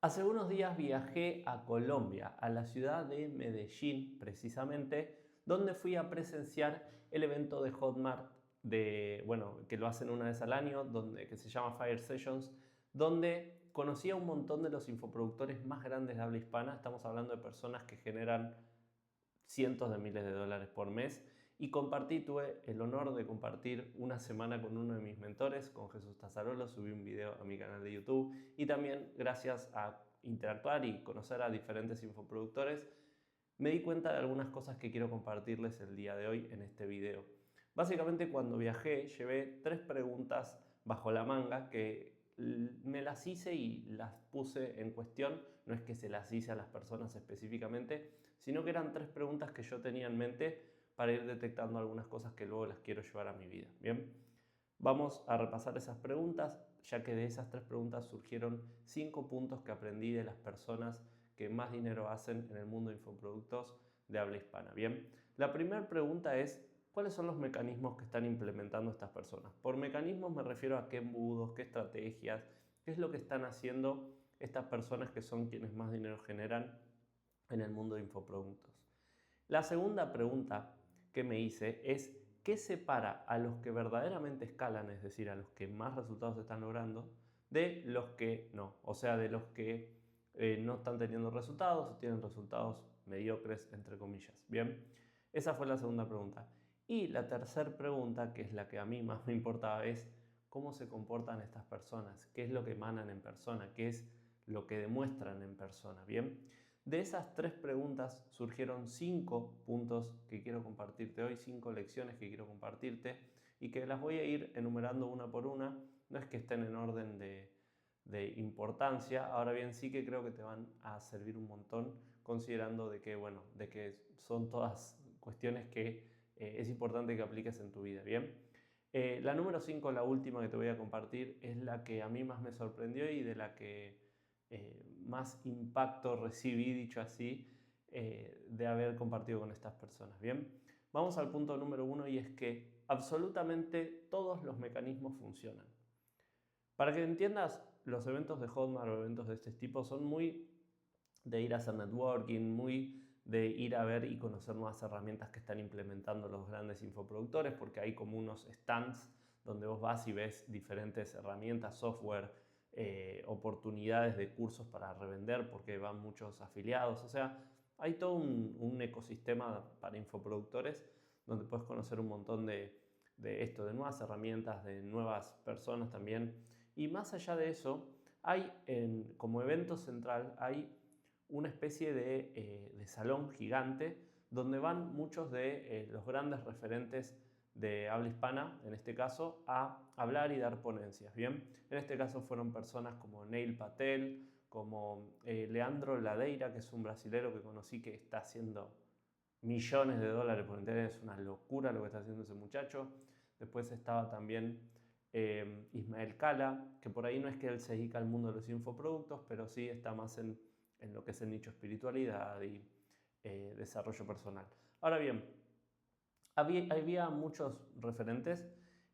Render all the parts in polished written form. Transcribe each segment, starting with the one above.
Hace unos días viajé a Colombia, a la ciudad de Medellín precisamente, donde fui a presenciar el evento de Hotmart, que lo hacen una vez al año, que se llama Fire Sessions, donde conocí a un montón de los infoproductores más grandes de habla hispana. Estamos hablando de personas que generan cientos de miles de dólares por mes, y tuve el honor de compartir una semana con uno de mis mentores, con Jesús Tazzarolo. Subí un video a mi canal de YouTube, y también gracias a interactuar y conocer a diferentes infoproductores me di cuenta de algunas cosas que quiero compartirles el día de hoy en este video. Básicamente, cuando viajé llevé 3 preguntas bajo la manga que me las hice y las puse en cuestión. No es que se las hice a las personas específicamente, sino que eran 3 preguntas que yo tenía en mente para ir detectando algunas cosas que luego las quiero llevar a mi vida. Bien, vamos a repasar esas preguntas, ya que de esas 3 preguntas surgieron 5 puntos que aprendí de las personas que más dinero hacen en el mundo de infoproductos de habla hispana. Bien, la primera pregunta es: ¿cuáles son los mecanismos que están implementando estas personas? Por mecanismos me refiero a qué embudos, qué estrategias, qué es lo que están haciendo estas personas que son quienes más dinero generan en el mundo de infoproductos. La segunda pregunta que me hice es: ¿qué separa a los que verdaderamente escalan, es decir, a los que más resultados están logrando, de los que no? O sea, de los que no están teniendo resultados o tienen resultados mediocres, entre comillas. Bien, esa fue la segunda pregunta. Y la tercera pregunta, que es la que a mí más me importaba, es: ¿cómo se comportan estas personas? ¿Qué es lo que emanan en persona? ¿Qué es lo que demuestran en persona? Bien, de esas 3 preguntas surgieron 5 puntos que quiero compartirte hoy, 5 lecciones que quiero compartirte, y que las voy a ir enumerando una por una. No es que estén en orden de importancia. Ahora bien, sí que creo que te van a servir un montón, considerando de que son todas cuestiones que es importante que apliques en tu vida. Bien, la número 5, la última que te voy a compartir, es la que a mí más me sorprendió y de la que más impacto recibí, dicho así, de haber compartido con estas personas. Bien, vamos al punto número 1, y es que absolutamente todos los mecanismos funcionan. Para que entiendas, los eventos de Hotmart o eventos de este tipo son muy de ir a hacer networking, muy de ir a ver y conocer nuevas herramientas que están implementando los grandes infoproductores, porque hay como unos stands donde vos vas y ves diferentes herramientas, software, oportunidades de cursos para revender, porque van muchos afiliados. O sea, hay todo un ecosistema para infoproductores donde puedes conocer un montón de nuevas herramientas, de nuevas personas también. Y más allá de eso, como evento central, hay una especie de salón gigante donde van muchos de los grandes referentes de habla hispana, en este caso, a hablar y dar ponencias. Bien, en este caso fueron personas como Neil Patel, como Leandro Ladeira, que es un brasilero que conocí, que está haciendo millones de dólares por internet. Es una locura lo que está haciendo ese muchacho. Después estaba también Ismael Cala, que por ahí no es que él se dedica al mundo de los infoproductos, pero sí está más en lo que es el nicho espiritualidad y desarrollo personal. Ahora bien, había muchos referentes,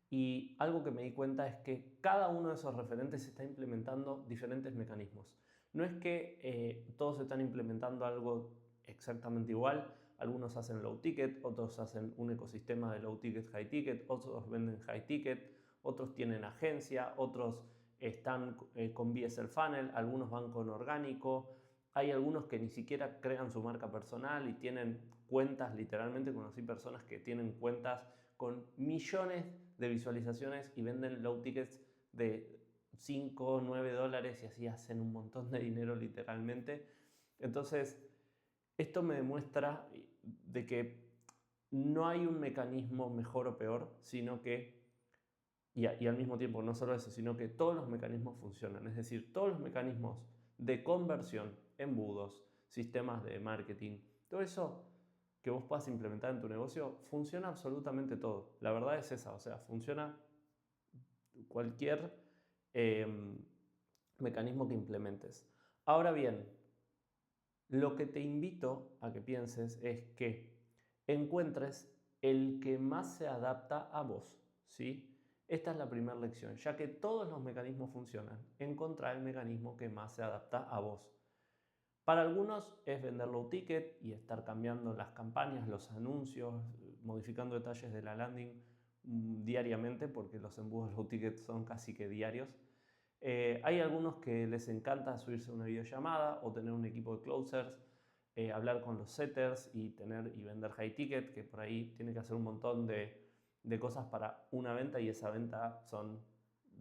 y algo que me di cuenta es que cada uno de esos referentes está implementando diferentes mecanismos. No es que todos están implementando algo exactamente igual. Algunos hacen low ticket, otros hacen un ecosistema de low ticket, high ticket, otros venden high ticket, otros tienen agencia, otros están con VSL Funnel, algunos van con orgánico. Hay algunos que ni siquiera crean su marca personal y tienen cuentas. Literalmente conocí personas que tienen cuentas con millones de visualizaciones y venden low tickets de 5 o 9 dólares, y así hacen un montón de dinero literalmente. Entonces, esto me demuestra de que no hay un mecanismo mejor o peor, sino que, y al mismo tiempo no solo eso, sino que todos los mecanismos funcionan. Es decir, todos los mecanismos de conversión, embudos, sistemas de marketing, todo eso que vos puedas implementar en tu negocio, funciona absolutamente todo. La verdad es esa, o sea, funciona cualquier mecanismo que implementes. Ahora bien, lo que te invito a que pienses es que encuentres el que más se adapta a vos, ¿sí? Esta es la primera lección, ya que todos los mecanismos funcionan, encontrar el mecanismo que más se adapta a vos. Para algunos es vender low ticket y estar cambiando las campañas, los anuncios, modificando detalles de la landing diariamente, porque los embudos low ticket son casi que diarios. Hay algunos que les encanta subirse a una videollamada o tener un equipo de closers, hablar con los setters y vender high ticket, que por ahí tiene que hacer un montón de cosas para una venta, y esa venta son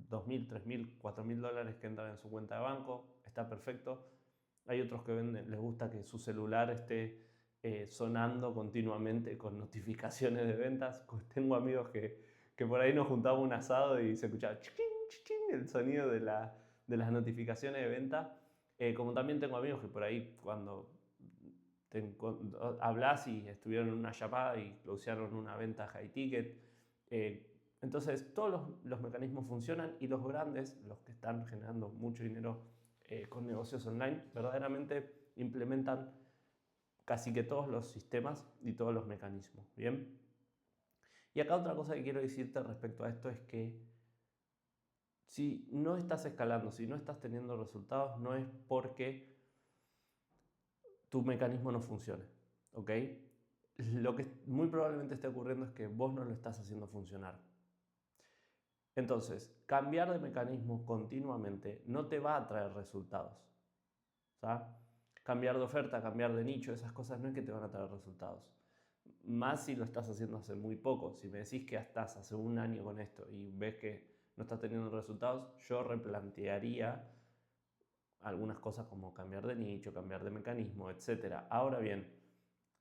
$2.000, $3.000, $4.000 que entran en su cuenta de banco. Está perfecto. Hay otros que les gusta que su celular esté sonando continuamente con notificaciones de ventas. Tengo amigos que por ahí nos juntamos un asado y se escuchaba chiquín, chiquín, el sonido de las notificaciones de venta. Como también tengo amigos que por ahí cuando hablas y estuvieron en una llamada y closearon una venta high ticket. Entonces todos los mecanismos funcionan, y los grandes, los que están generando mucho dinero con negocios online, verdaderamente implementan casi que todos los sistemas y todos los mecanismos. ¿Bien? Y acá otra cosa que quiero decirte respecto a esto es que si no estás escalando, si no estás teniendo resultados, no es porque tu mecanismo no funcione, ¿ok? Lo que muy probablemente esté ocurriendo es que vos no lo estás haciendo funcionar. Entonces, cambiar de mecanismo continuamente no te va a traer resultados. ¿Sabes? Cambiar de oferta, cambiar de nicho, esas cosas no es que te van a traer resultados. Más si lo estás haciendo hace muy poco. Si me decís que estás hace un año con esto y ves que no estás teniendo resultados, yo replantearía algunas cosas como cambiar de nicho, cambiar de mecanismo, etc. Ahora bien,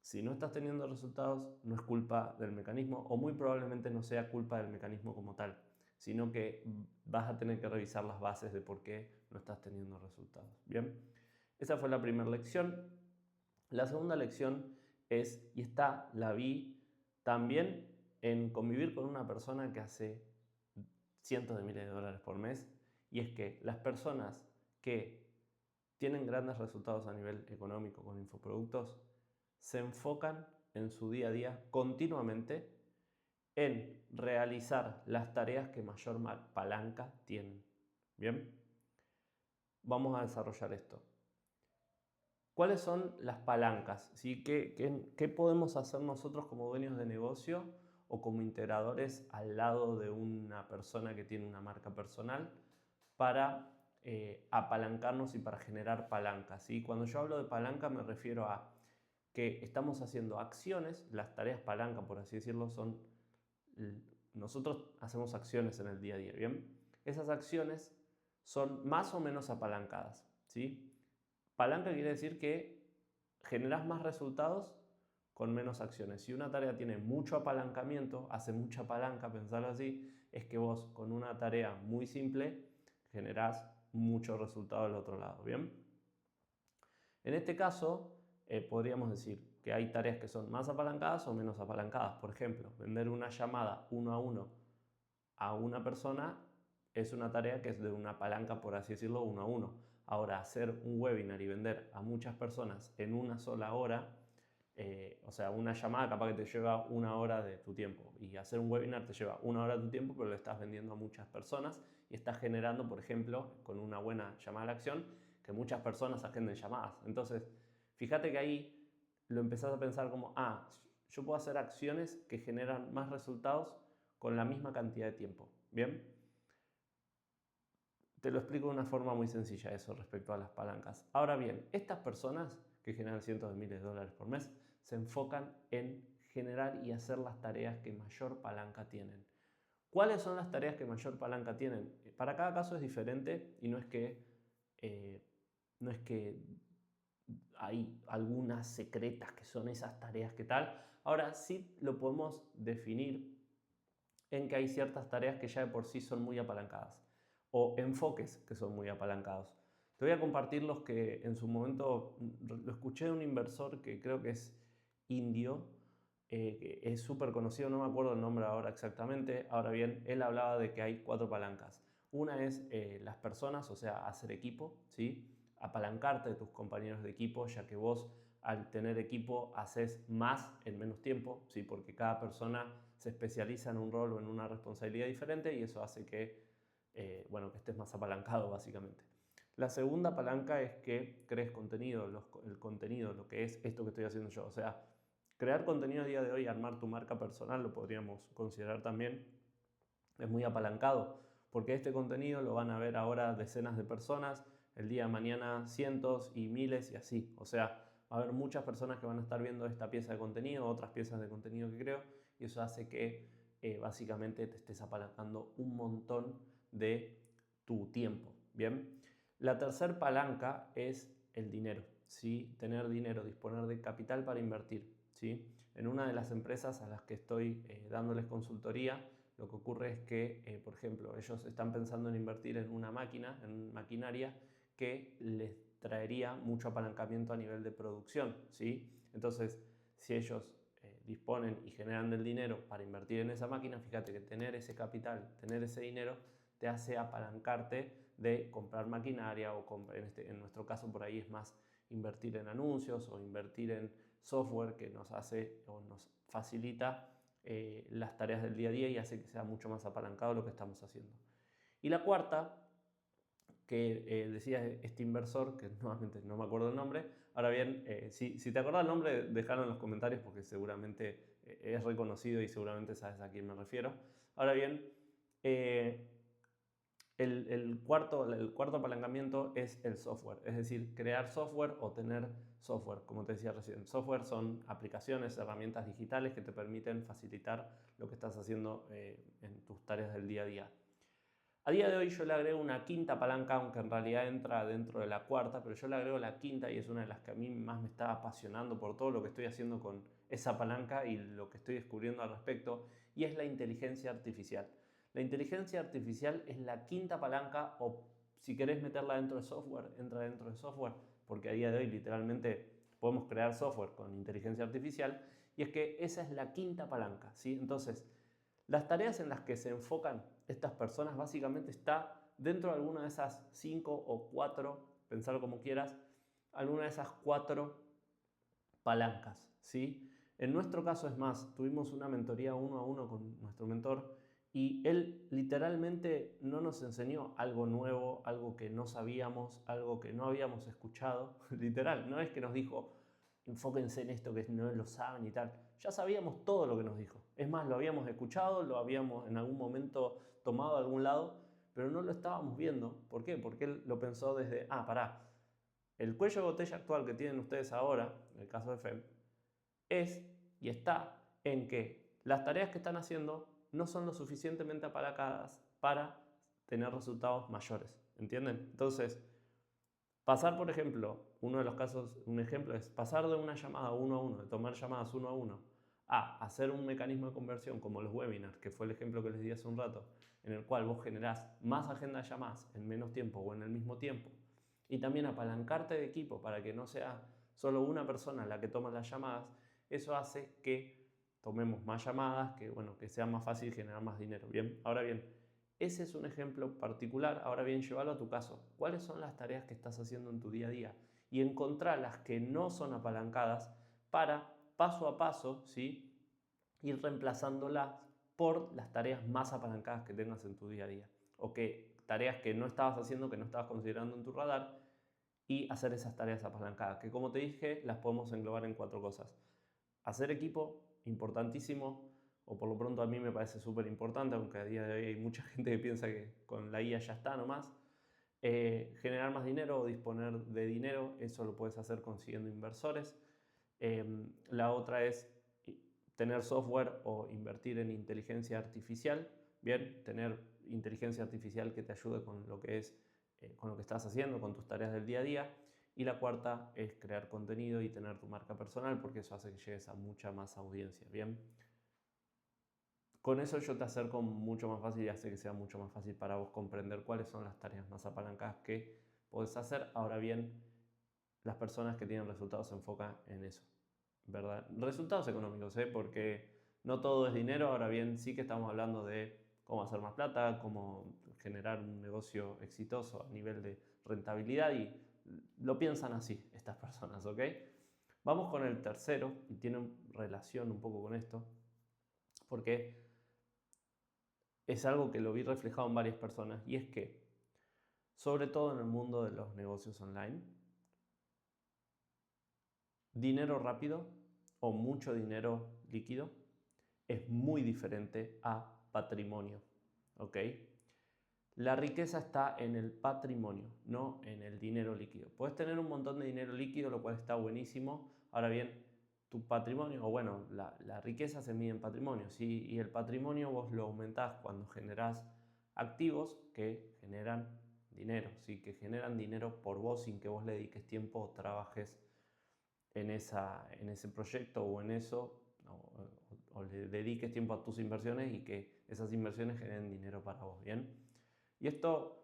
si no estás teniendo resultados, no es culpa del mecanismo, o muy probablemente no sea culpa del mecanismo como tal, sino que vas a tener que revisar las bases de por qué no estás teniendo resultados. Bien, esa fue la primera lección. La segunda lección es, y esta la vi también en convivir con una persona que hace cientos de miles de dólares por mes, y es que las personas que tienen grandes resultados a nivel económico con infoproductos se enfocan en su día a día continuamente en realizar las tareas que mayor palanca tienen. Bien, vamos a desarrollar esto. ¿Cuáles son las palancas? ¿Sí? ¿Qué podemos hacer nosotros como dueños de negocio o como integradores al lado de una persona que tiene una marca personal para apalancarnos y para generar palancas? ¿Sí? Cuando yo hablo de palanca me refiero a que estamos haciendo acciones. Las tareas palanca, por así decirlo, son... Nosotros hacemos acciones en el día a día, ¿bien? Esas acciones son más o menos apalancadas, ¿sí? Palanca quiere decir que generas más resultados con menos acciones. Si una tarea tiene mucho apalancamiento, hace mucha palanca, pensarlo así, es que vos con una tarea muy simple generás mucho resultado del otro lado, ¿bien? En este caso, podríamos decir que hay tareas que son más apalancadas o menos apalancadas. Por ejemplo, vender una llamada uno a una persona es una tarea que es de una palanca, por así decirlo, 1 a 1. Ahora, hacer un webinar y vender a muchas personas en una sola hora, o sea, una llamada capaz que te lleva 1 hora de tu tiempo, y hacer un webinar te lleva 1 hora de tu tiempo, pero lo estás vendiendo a muchas personas y estás generando, por ejemplo, con una buena llamada a la acción, que muchas personas agenden llamadas. Entonces, fíjate que ahí lo empezás a pensar como, yo puedo hacer acciones que generan más resultados con la misma cantidad de tiempo. ¿Bien? Te lo explico de una forma muy sencilla eso respecto a las palancas. Ahora bien, estas personas que generan cientos de miles de dólares por mes se enfocan en generar y hacer las tareas que mayor palanca tienen. ¿Cuáles son las tareas que mayor palanca tienen? Para cada caso es diferente, y no es que hay algunas secretas que son esas tareas que tal. Ahora sí lo podemos definir en que hay ciertas tareas que ya de por sí son muy apalancadas, o enfoques que son muy apalancados. Te voy a compartir los que en su momento lo escuché de un inversor que creo que es indio, que es súper conocido, no me acuerdo el nombre ahora exactamente. Ahora bien, él hablaba de que hay 4 palancas. Una es las personas, o sea, hacer equipo, ¿sí? Apalancarte de tus compañeros de equipo, ya que vos al tener equipo haces más en menos tiempo, ¿sí? Porque cada persona se especializa en un rol o en una responsabilidad diferente y eso hace que, bueno, que estés más apalancado básicamente. La segunda palanca es que crees contenido, el contenido, lo que es esto que estoy haciendo yo. O sea, crear contenido a día de hoy, armar tu marca personal, lo podríamos considerar también, es muy apalancado, porque este contenido lo van a ver ahora decenas de personas, el día de mañana cientos y miles y así. O sea, va a haber muchas personas que van a estar viendo esta pieza de contenido, otras piezas de contenido que creo, y eso hace que básicamente te estés apalancando un montón de tu tiempo. Bien, la tercera palanca es el dinero, ¿sí? Tener dinero, disponer de capital para invertir, ¿sí? En una de las empresas a las que estoy dándoles consultoría, lo que ocurre es que, por ejemplo, ellos están pensando en invertir en una máquina, en maquinaria, que les traería mucho apalancamiento a nivel de producción, ¿sí? Entonces, si ellos disponen y generan del dinero para invertir en esa máquina, fíjate que tener ese capital, tener ese dinero, te hace apalancarte de comprar maquinaria o en nuestro caso por ahí es más invertir en anuncios o invertir en software que nos hace o nos facilita las tareas del día a día y hace que sea mucho más apalancado lo que estamos haciendo. Y la cuarta, que decía este inversor, que nuevamente no me acuerdo el nombre, ahora bien, si te acuerdas el nombre, déjalo en los comentarios porque seguramente es reconocido y seguramente sabes a quién me refiero. Ahora bien, el cuarto apalancamiento es el software, es decir, crear software o tener software. Como te decía recién, software son aplicaciones, herramientas digitales que te permiten facilitar lo que estás haciendo en tus tareas del día a día. A día de hoy yo le agrego una quinta palanca, aunque en realidad entra dentro de la cuarta, pero yo le agrego la quinta y es una de las que a mí más me está apasionando por todo lo que estoy haciendo con esa palanca y lo que estoy descubriendo al respecto, y es la inteligencia artificial. La inteligencia artificial es la quinta palanca, o si querés meterla dentro de software, entra dentro de software, porque a día de hoy literalmente podemos crear software con inteligencia artificial, y es que esa es la quinta palanca, ¿sí? Entonces, las tareas en las que se enfocan estas personas básicamente está dentro de alguna de esas 5 o 4, pensar como quieras, alguna de esas 4 palancas, ¿sí? En nuestro caso es más, tuvimos una mentoría 1 a 1 con nuestro mentor y él literalmente no nos enseñó algo nuevo, algo que no sabíamos, algo que no habíamos escuchado, literal, no es que nos dijo, enfóquense en esto que no lo saben y tal. Ya sabíamos todo lo que nos dijo. Es más, lo habíamos escuchado, lo habíamos en algún momento tomado a algún lado, pero no lo estábamos viendo. ¿Por qué? Porque él lo pensó desde, pará, el cuello de botella actual que tienen ustedes ahora, en el caso de FEM, es y está en que las tareas que están haciendo no son lo suficientemente apalancadas para tener resultados mayores. ¿Entienden? Entonces, pasar, por ejemplo, uno de los casos, un ejemplo es pasar de una llamada 1 a 1, de tomar llamadas 1 a 1, a hacer un mecanismo de conversión como los webinars, que fue el ejemplo que les di hace un rato, en el cual vos generás más agenda de llamadas en menos tiempo o en el mismo tiempo, y también apalancarte de equipo para que no sea solo una persona la que toma las llamadas, eso hace que tomemos más llamadas, que, bueno, que sea más fácil generar más dinero. Bien, ahora bien, ese es un ejemplo particular. Ahora bien, llévalo a tu caso. ¿Cuáles son las tareas que estás haciendo en tu día a día? Y encontrar las que no son apalancadas para, paso a paso, ¿sí?, ir reemplazándolas por las tareas más apalancadas que tengas en tu día a día. O que tareas que no estabas haciendo, que no estabas considerando en tu radar, y hacer esas tareas apalancadas, que como te dije, las podemos englobar en 4 cosas. Hacer equipo, importantísimo, o por lo pronto a mí me parece súper importante, aunque a día de hoy hay mucha gente que piensa que con la IA ya está nomás. Generar más dinero o disponer de dinero, eso lo puedes hacer consiguiendo inversores. La otra es tener software o invertir en inteligencia artificial. Bien, tener inteligencia artificial que te ayude con lo que es, con lo que estás haciendo, con tus tareas del día a día. Y la cuarta es crear contenido y tener tu marca personal, porque eso hace que llegues a mucha más audiencia. Bien, con eso yo te acerco mucho más fácil y hace que sea mucho más fácil para vos comprender cuáles son las tareas más apalancadas que podés hacer. Ahora bien, las personas que tienen resultados se enfocan en eso, ¿verdad? Resultados económicos, ¿eh? Porque no todo es dinero. Ahora bien, sí que estamos hablando de cómo hacer más plata, cómo generar un negocio exitoso a nivel de rentabilidad y lo piensan así estas personas, ¿ok? Vamos con el tercero y tiene relación un poco con esto. porque es algo que lo vi reflejado en varias personas, y es que, sobre todo en el mundo de los negocios online, dinero rápido o mucho dinero líquido es muy diferente a patrimonio, ¿ok? La riqueza está en el patrimonio, no en el dinero líquido. Puedes tener un montón de dinero líquido, lo cual está buenísimo. Ahora bien, tu patrimonio, o bueno, la riqueza se mide en patrimonio, ¿sí? Y el patrimonio vos lo aumentás cuando generás activos que generan dinero, ¿sí? Que generan dinero por vos sin que vos le dediques tiempo o trabajes en ese proyecto o en eso, o le dediques tiempo a tus inversiones y que esas inversiones generen dinero para vos, ¿bien? Y esto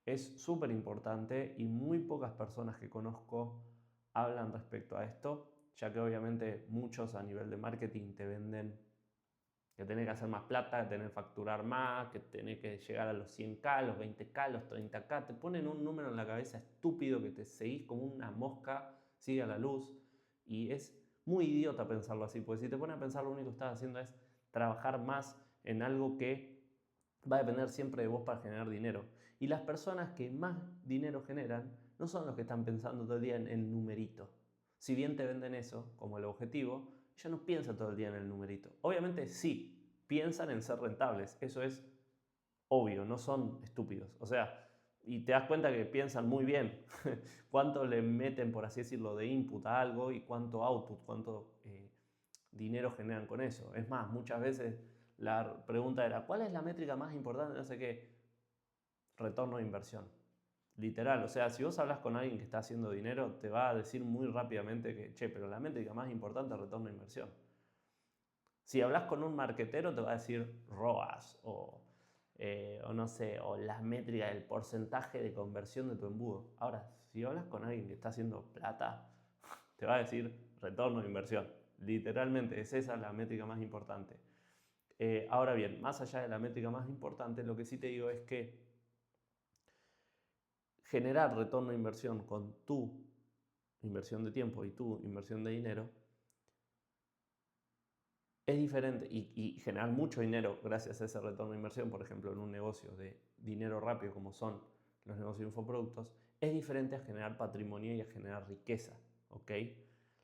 es súper importante y muy pocas personas que conozco hablan respecto a esto, ya que obviamente muchos a nivel de marketing te venden que tenés que hacer más plata, que tenés que facturar más, que tenés que llegar a los 100K, los 20K, los 30K. Te ponen un número en la cabeza estúpido que te seguís como una mosca, sigue a la luz. Y es muy idiota pensarlo así, porque si te pones a pensar lo único que estás haciendo es trabajar más en algo que va a depender siempre de vos para generar dinero. Y las personas que más dinero generan no son los que están pensando todo el día en el numerito. Si bien te venden eso como el objetivo, ellos no piensan todo el día en el numerito. Obviamente sí, piensan en ser rentables, eso es obvio, no son estúpidos. O sea, y te das cuenta que piensan muy bien cuánto le meten, por así decirlo, de input a algo y cuánto output, cuánto dinero generan con eso. Es más, muchas veces la pregunta era, ¿cuál es la métrica más importante? No sé qué, retorno de inversión. Literal, o sea, si vos hablas con alguien que está haciendo dinero, te va a decir muy rápidamente que, che, pero la métrica más importante es retorno de inversión. Si hablas con un marketero, te va a decir ROAS o no sé, o la métrica del porcentaje de conversión de tu embudo. Ahora, si hablas con alguien que está haciendo plata, te va a decir retorno de inversión. Literalmente, es esa la métrica más importante. Ahora bien, más allá de la métrica más importante, lo que sí te digo es que generar retorno de inversión con tu inversión de tiempo y tu inversión de dinero es diferente y generar mucho dinero gracias a ese retorno de inversión, por ejemplo, en un negocio de dinero rápido como son los negocios de infoproductos, es diferente a generar patrimonio y a generar riqueza, ¿ok?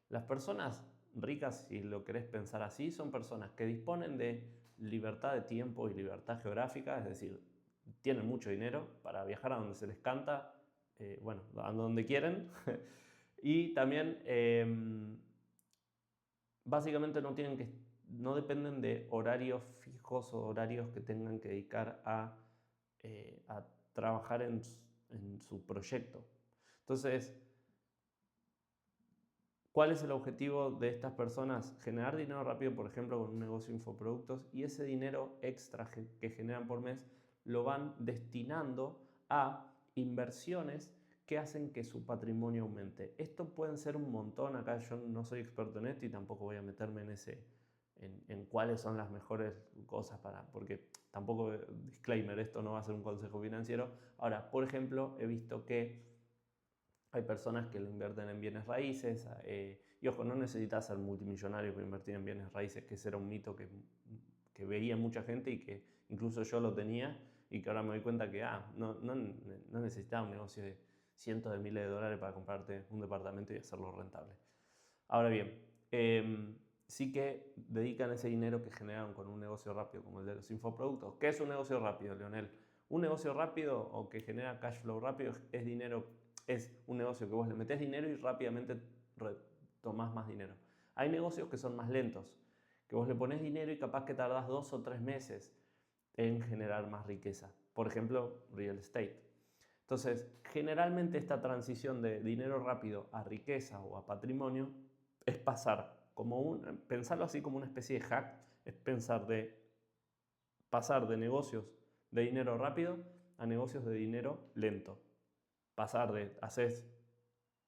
Las personas ricas, si lo querés pensar así, son personas que disponen de libertad de tiempo y libertad geográfica, es decir, tienen mucho dinero para viajar a donde se les canta, bueno, a donde quieren, y también básicamente no dependen de horarios fijos o horarios que tengan que dedicar a trabajar en su proyecto. Entonces, ¿cuál es el objetivo de estas personas? Generar dinero rápido, por ejemplo, con un negocio de infoproductos, y ese dinero extra que generan por mes lo van destinando a inversiones que hacen que su patrimonio aumente. Esto pueden ser un montón, acá yo no soy experto en esto y tampoco voy a meterme en cuáles son las mejores cosas porque tampoco, disclaimer, esto no va a ser un consejo financiero. Ahora, por ejemplo, he visto que hay personas que lo invierten en bienes raíces, y ojo, no necesitas ser multimillonario para invertir en bienes raíces, que ese era un mito que veía mucha gente y que incluso yo lo tenía y que ahora me doy cuenta que no necesitaba un negocio de cientos de miles de dólares para comprarte un departamento y hacerlo rentable. Ahora bien, sí que dedican ese dinero que generaron con un negocio rápido como el de los infoproductos. ¿Qué es un negocio rápido, Leonel? Un negocio rápido o que genera cash flow rápido es dinero, es un negocio que vos le metés dinero y rápidamente tomás más dinero. Hay negocios que son más lentos, que vos le pones dinero y capaz que tardás 2 o 3 meses en generar más riqueza. Por ejemplo, real estate. Entonces, generalmente esta transición de dinero rápido a riqueza o a patrimonio es pensarlo así como una especie de hack, es pasar de negocios de dinero rápido a negocios de dinero lento. Pasar de hacer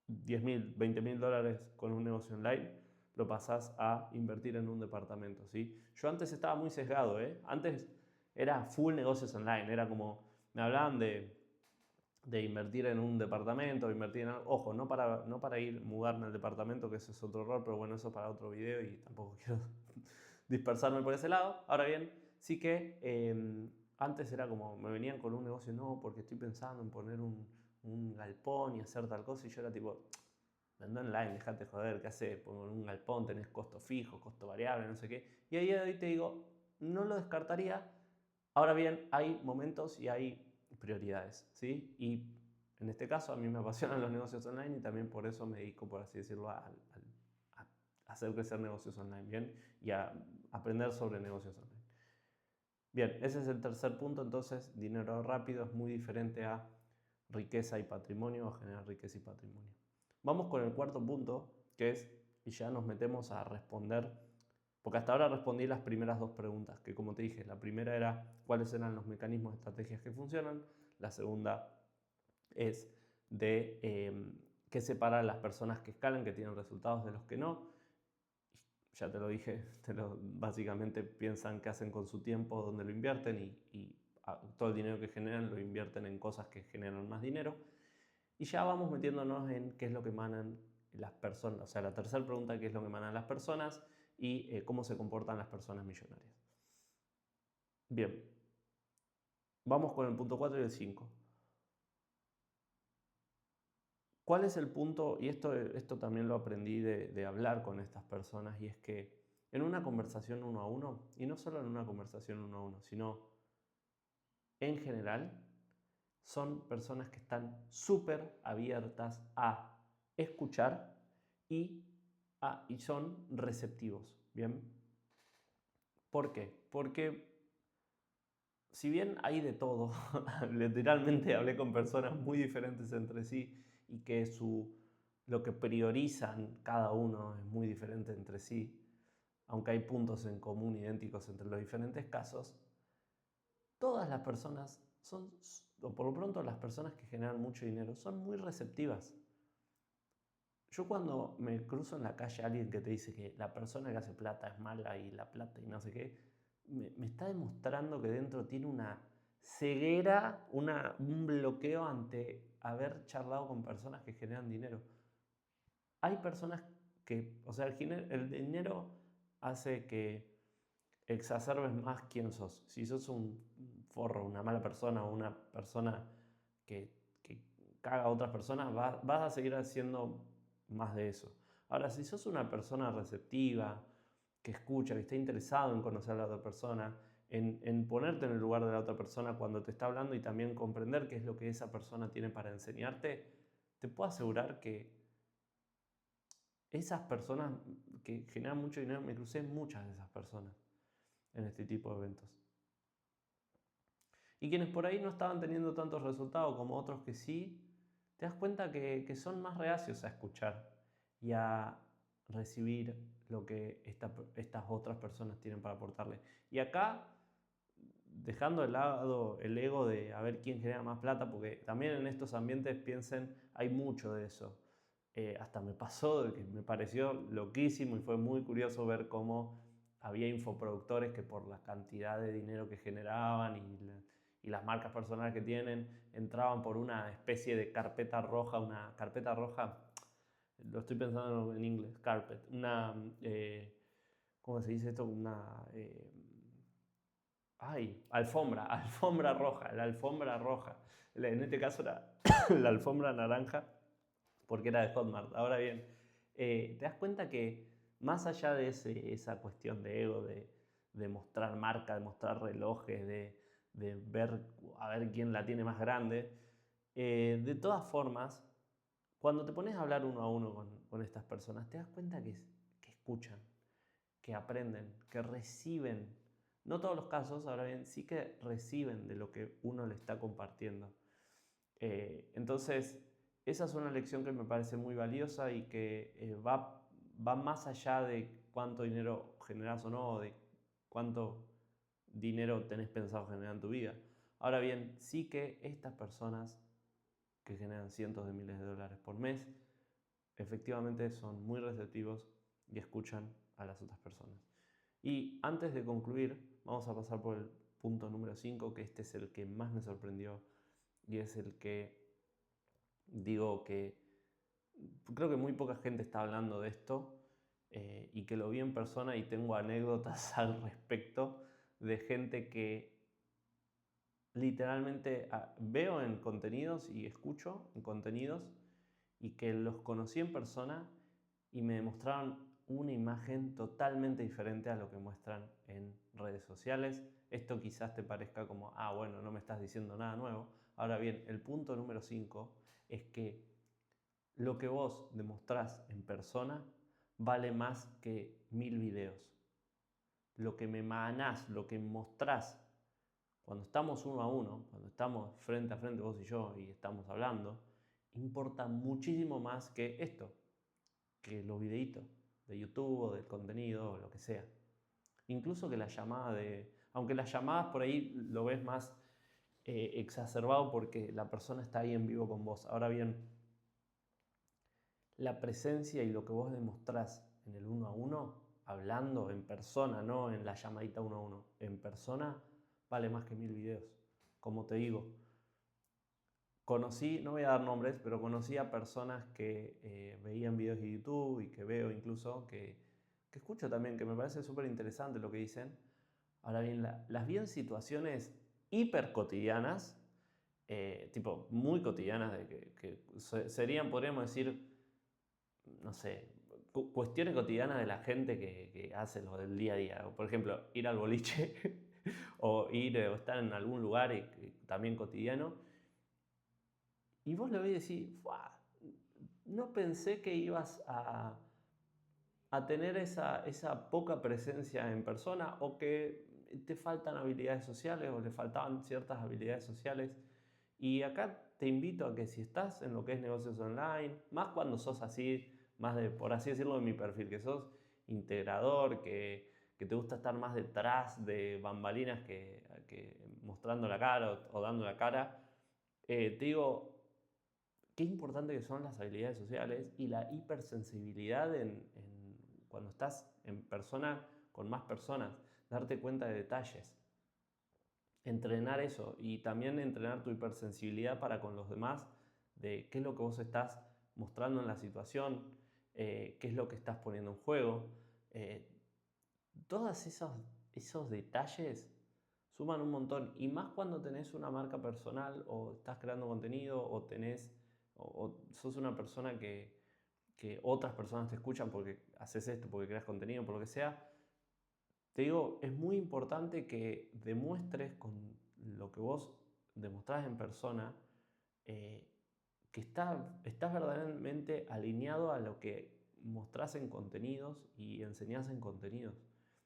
10.000, 20.000 dólares con un negocio online, lo pasás a invertir en un departamento, ¿sí? Yo antes estaba muy sesgado, ¿eh? Antes era full negocios online, era como, me hablaban de invertir en un departamento, invertir en algo. Ojo, no para mudarme al departamento, que eso es otro error, pero bueno, eso para otro video y tampoco quiero dispersarme por ese lado. Ahora bien, sí que antes era como, me venían con un negocio, no, porque estoy pensando en poner un galpón y hacer tal cosa, y yo era tipo, vende online, dejate joder, ¿qué haces? Pongo un galpón, tenés costo fijo, costo variable, no sé qué. Y ahí de hoy te digo, no lo descartaría. Ahora bien, hay momentos y hay prioridades, ¿sí? Y en este caso a mí me apasionan los negocios online y también por eso me dedico, por así decirlo, a hacer crecer negocios online, ¿bien? Y a aprender sobre negocios online. Bien, ese es el tercer punto, entonces dinero rápido es muy diferente a riqueza y patrimonio, a generar riqueza y patrimonio. Vamos con el cuarto punto, que es, y ya nos metemos a responder, porque hasta ahora respondí las primeras dos preguntas, que como te dije, la primera era cuáles eran los mecanismos, estrategias que funcionan, la segunda es de qué separa a las personas que escalan, que tienen resultados de los que no. Ya te lo dije, básicamente piensan qué hacen con su tiempo, dónde lo invierten y todo el dinero que generan lo invierten en cosas que generan más dinero. Y ya vamos metiéndonos en qué es lo que emanan las personas, o sea, la tercera pregunta, qué es lo que emanan las personas y cómo se comportan las personas millonarias. Bien, vamos con el punto 4 y el 5. ¿Cuál es el punto? Y esto también lo aprendí de hablar con estas personas, y es que en una conversación uno a uno, y no solo en una conversación uno a uno, sino en general, son personas que están súper abiertas a escuchar y son receptivos, ¿bien? ¿Por qué? Porque si bien hay de todo, literalmente hablé con personas muy diferentes entre sí y que lo que priorizan cada uno es muy diferente entre sí, aunque hay puntos en común idénticos entre los diferentes casos, todas las personas son, o por lo pronto las personas que generan mucho dinero, son muy receptivas. Yo cuando me cruzo en la calle a alguien que te dice que la persona que hace plata es mala y la plata y no sé qué, me está demostrando que dentro tiene una ceguera, un bloqueo ante haber charlado con personas que generan dinero. Hay personas que, o sea, el dinero hace que exacerbes más quién sos. Si sos un forro, una mala persona o una persona que caga a otras personas, vas a seguir haciendo más de eso. Ahora, si sos una persona receptiva, que escucha, que está interesado en conocer a la otra persona, en ponerte en el lugar de la otra persona cuando te está hablando y también comprender qué es lo que esa persona tiene para enseñarte, te puedo asegurar que esas personas que generan mucho dinero, me crucé muchas de esas personas en este tipo de eventos. Y quienes por ahí no estaban teniendo tantos resultados como otros que sí, te das cuenta que son más reacios a escuchar y a recibir lo que estas otras personas tienen para aportarle. Y acá, dejando de lado el ego de a ver quién genera más plata, porque también en estos ambientes piensen, hay mucho de eso. Hasta me pasó de que me pareció loquísimo y fue muy curioso ver cómo había infoproductores que por la cantidad de dinero que generaban y las marcas personales que tienen, entraban por una especie de carpeta roja, lo estoy pensando en inglés, carpet, ¿cómo se dice esto? Alfombra roja, la alfombra roja. En este caso era la alfombra naranja porque era de Hotmart. Ahora bien, te das cuenta que más allá de esa cuestión de ego, de mostrar marca, de mostrar relojes, de ver a ver quién la tiene más grande, de todas formas, cuando te pones a hablar uno a uno con estas personas, te das cuenta que escuchan, que aprenden, que reciben. No todos los casos, ahora bien, sí que reciben de lo que uno le está compartiendo. Entonces, esa es una lección que me parece muy valiosa y que va más allá de cuánto dinero generas o no, o de cuánto dinero tenés pensado generar en tu vida. Ahora bien, sí que estas personas que generan cientos de miles de dólares por mes, efectivamente son muy receptivos y escuchan a las otras personas. Y antes de concluir, vamos a pasar por el punto número 5, que este es el que más me sorprendió y es el que digo que creo que muy poca gente está hablando de esto y que lo vi en persona y tengo anécdotas al respecto de gente que literalmente veo en contenidos y escucho en contenidos y que los conocí en persona y me demostraron una imagen totalmente diferente a lo que muestran en redes sociales. Esto quizás te parezca como, bueno, no me estás diciendo nada nuevo. Ahora bien, el punto número 5 es que lo que vos demostrás en persona vale más que 1000 videos. Lo que me emanás, lo que mostrás cuando estamos uno a uno, cuando estamos frente a frente vos y yo y estamos hablando, importa muchísimo más que esto, que los videitos de YouTube o del contenido o lo que sea. Incluso que la llamada aunque las llamadas por ahí lo ves más exacerbado porque la persona está ahí en vivo con vos. Ahora bien, la presencia y lo que vos demostrás en el uno a uno, hablando en persona, no en la llamadita uno a uno, en persona, vale más que 1000 videos. Como te digo, conocí, no voy a dar nombres, pero conocí a personas que veían videos de YouTube y que veo incluso, que escucho también, que me parece súper interesante lo que dicen. Ahora bien, las vi en situaciones hiper cotidianas, tipo muy cotidianas, que serían, podríamos decir, no sé, cuestiones cotidianas de la gente que hace lo del día a día. Por ejemplo, ir al boliche o o estar en algún lugar también cotidiano. Y vos lo ves y decís, no pensé que ibas a tener esa poca presencia en persona o que te faltan habilidades sociales o le faltaban ciertas habilidades sociales. Y acá te invito a que si estás en lo que es negocios online, más cuando sos así, más de, por así decirlo, de mi perfil, que sos integrador, que te gusta estar más detrás de bambalinas que mostrando la cara o dando la cara, te digo, qué importante que son las habilidades sociales y la hipersensibilidad cuando estás en persona con más personas, darte cuenta de detalles, entrenar eso y también entrenar tu hipersensibilidad para con los demás, de qué es lo que vos estás mostrando en la situación, qué es lo que estás poniendo en juego. Eh, Todos esos detalles suman un montón y más cuando tenés una marca personal o estás creando contenido o sos una persona que otras personas te escuchan porque haces esto, porque creas contenido, por lo que sea. Te digo, es muy importante que demuestres con lo que vos demostrás en persona eh, que estás verdaderamente alineado a lo que mostrás en contenidos y enseñás en contenidos.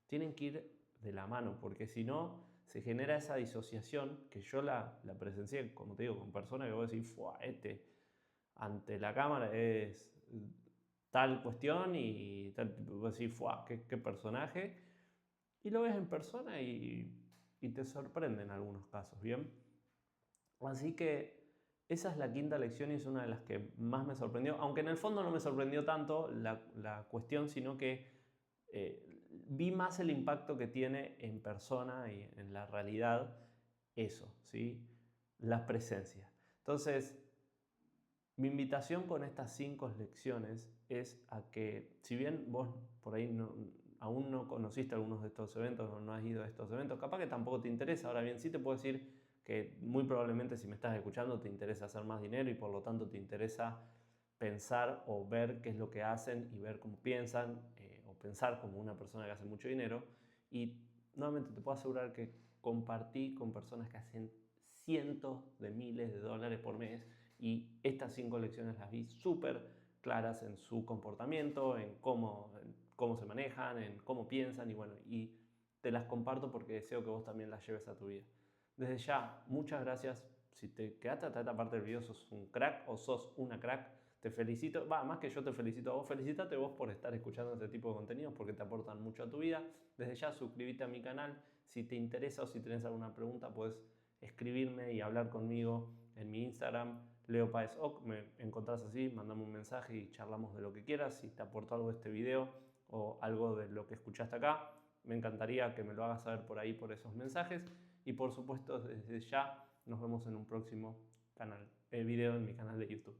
Tienen que ir de la mano, porque si no, se genera esa disociación que yo la presencié, como te digo, con personas que vos decís, ante la cámara es tal cuestión y tal, vos decís, qué personaje, y lo ves en persona y te sorprende en algunos casos, ¿bien? Así que esa es la quinta lección y es una de las que más me sorprendió, aunque en el fondo no me sorprendió tanto la cuestión, sino que vi más el impacto que tiene en persona y en la realidad eso, ¿sí? La presencia. Entonces, mi invitación con estas 5 lecciones es a que, si bien vos por ahí aún no conociste algunos de estos eventos o no has ido a estos eventos, capaz que tampoco te interesa. Ahora bien, sí te puedo decir que muy probablemente si me estás escuchando te interesa hacer más dinero y por lo tanto te interesa pensar o ver qué es lo que hacen y ver cómo piensan o pensar como una persona que hace mucho dinero. Y nuevamente te puedo asegurar que compartí con personas que hacen cientos de miles de dólares por mes y estas 5 lecciones las vi súper claras en su comportamiento, en cómo se manejan, en cómo piensan y bueno, y te las comparto porque deseo que vos también las lleves a tu vida. Desde ya, muchas gracias. Si te quedaste hasta esta parte del video, sos un crack o sos una crack. Te felicito, más que yo te felicito a vos, felicítate vos por estar escuchando este tipo de contenidos porque te aportan mucho a tu vida. Desde ya, suscríbete a mi canal. Si te interesa o si tenés alguna pregunta, puedes escribirme y hablar conmigo en mi Instagram, Leo Paez Oc. Me encontrás así, mandame un mensaje y charlamos de lo que quieras. Si te aportó algo este video o algo de lo que escuchaste acá, me encantaría que me lo hagas saber por ahí, por esos mensajes. Y por supuesto, desde ya nos vemos en un próximo video en mi canal de YouTube.